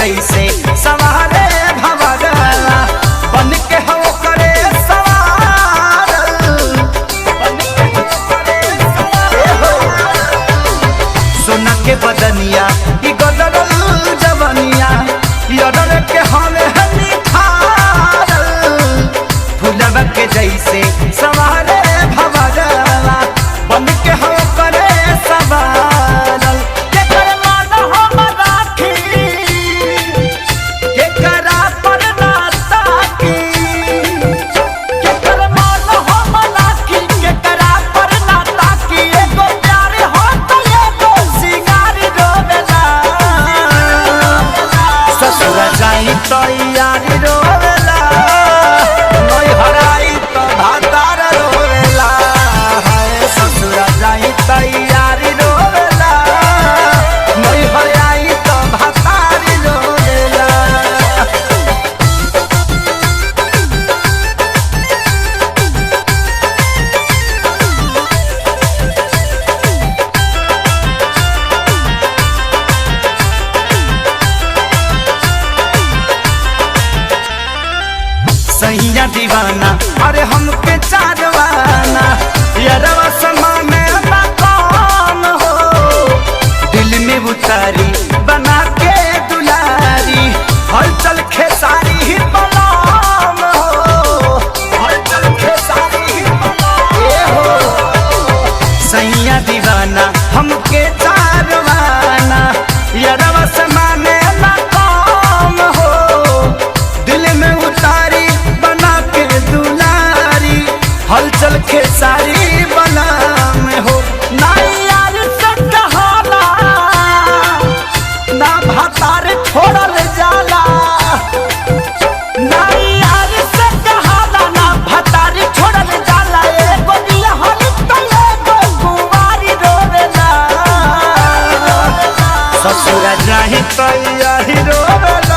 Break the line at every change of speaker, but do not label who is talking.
जैसे सवारे भवरला बन के हो करे सवारल बन के हो करे सवारल सोना के बदनिया ई गदरल जवनिया यदर के हमें निखारल फूलवा के जैसे सवारे भवरला बन के हो करे सवारल तैयारी रोवेला नई हराई तो भातार रोवेला ससुरा जाई तैयारी रोवेला नई हराई तो भातार रोवेला सैया दीवाना अरे हमके चारवाना यारवा समान ना कौन हो दिल में उतारी बना के दुलारी हलचल खेसारी ही बलाम हो हलचल खेसारी ही बलाम हो सैया दीवाना हमके चारवाना यारवा समान ना कौन हो दिल में उतारी हलचल खेसारी बना में हो ना यार से कहाला ना भातार छोड़ल जाला ना यार से कहाला ना भातार छोड़ल जाला एगो दिया हल तले गो कुंवारी रोवेला ससुरा जाहि तैयारी रोवेला।